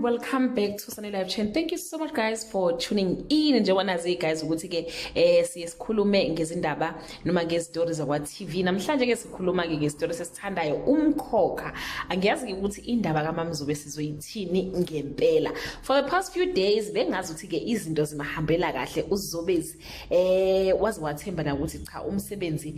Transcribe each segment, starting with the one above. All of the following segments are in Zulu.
welcome back to Sunny Live Chain. Thank you so much guys for tuning in. Njengoba nazi guys ukuthi ke sikhulume ngezindaba noma ngezitori zakwa TV. Namhlanje ke sikhuluma ke ngezitori sesithandayo uMkhokha. Angiyazi ukuthi indaba kaMaMzobe sizoyithini ngempela. For the past few days bengazi ukuthi ke izinto zimahambela kahle uZobezi wazi wathemba na ukuthi cha umsebenzi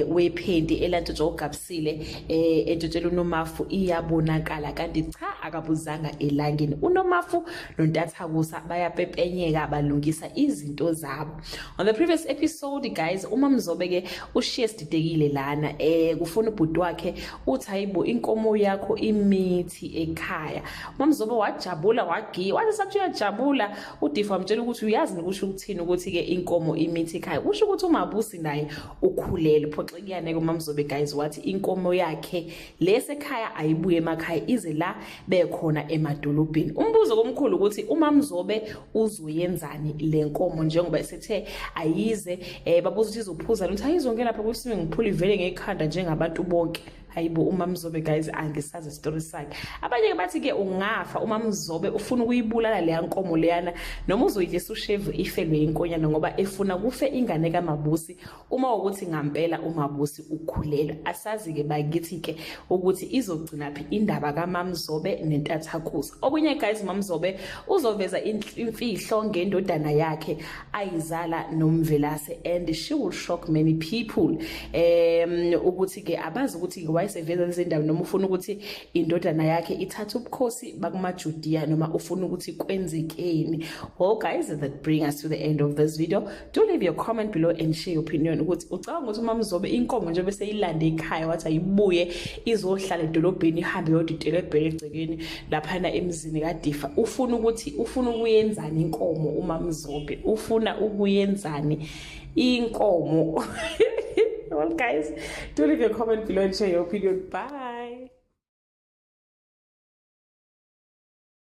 wephenti elantojo ogabsile entotshela uNomafu iyabonakala kanti cha akabuzanga elangeni. uNomafu noNtathakusa bayapepenyeka balungisa izinto zabo. On the previous episode guys uMaMzobe ke ushiye sididekile lana kufuna ubhuti wakhe uthi hayibo inkomo yakho imithi ekhaya. uMaMzobe wajabula wagiya wathi sathi uyajabula uDifa wamtshela ukuthi uyazi nikusho ukuthini ukuthi ke inkomo imithi ekhaya. Usho ukuthi uMabusi naye ukhulele phoxekiyane kuMaMzobe guys wathi inkomo yakhe lesekhaya ayibuye emakhaya ize la bekhona emadolobheni. Umbuzo komkhulu ukuthi uMaMzobe uzoyenzani lenkomo njengoba esethe ayize babuza ukuthi izophuza ukuthi ayizongena lapha kusime ngiphula ivele ngekhanda njengabantu bonke. Hayibo uMaMzobe guys angisazi story sakhe. Abanye bathi ke ungafa uMaMzobe ufuna ukuyibulala le yankomo leyana noma uzoyithe usheve ifelwe inkonyana ngoba efuna kufe ingane kaMabusi uma ukuthi ngampela uMabusi ukhulela. Asazi ke bakithi ke ukuthi izogcina phi indaba kaMaMzobe neNtathakusa. Okunye guys uMaMzobe uzoveza imfihlo ngendodana yakhe ayizala noMvelase and she will shock many people ukuthi ke abazi ukuthi wayeseveza izindawo noma ufuna ukuthi indodana yakhe ithatha ubukhosi bakumaJudiya noma ufuna ukuthi kwenzekeni. Well guys, that bring us to the end of this video. Do leave your comment below and share your opinion ukuthi ucabanga ukuthi uMaMzobe inkomo nje bese ilande ekhaya wathi ayibuye izohlala edolobheni ihambe yodidela ebhele egcekeni laphana emzini kaDifa. Ufuna ukuyenzani inkomo uMaMzobe? Ufuna ukuyenzani inkomo? Well guys, do leave your comment below and share your opinion. Bye.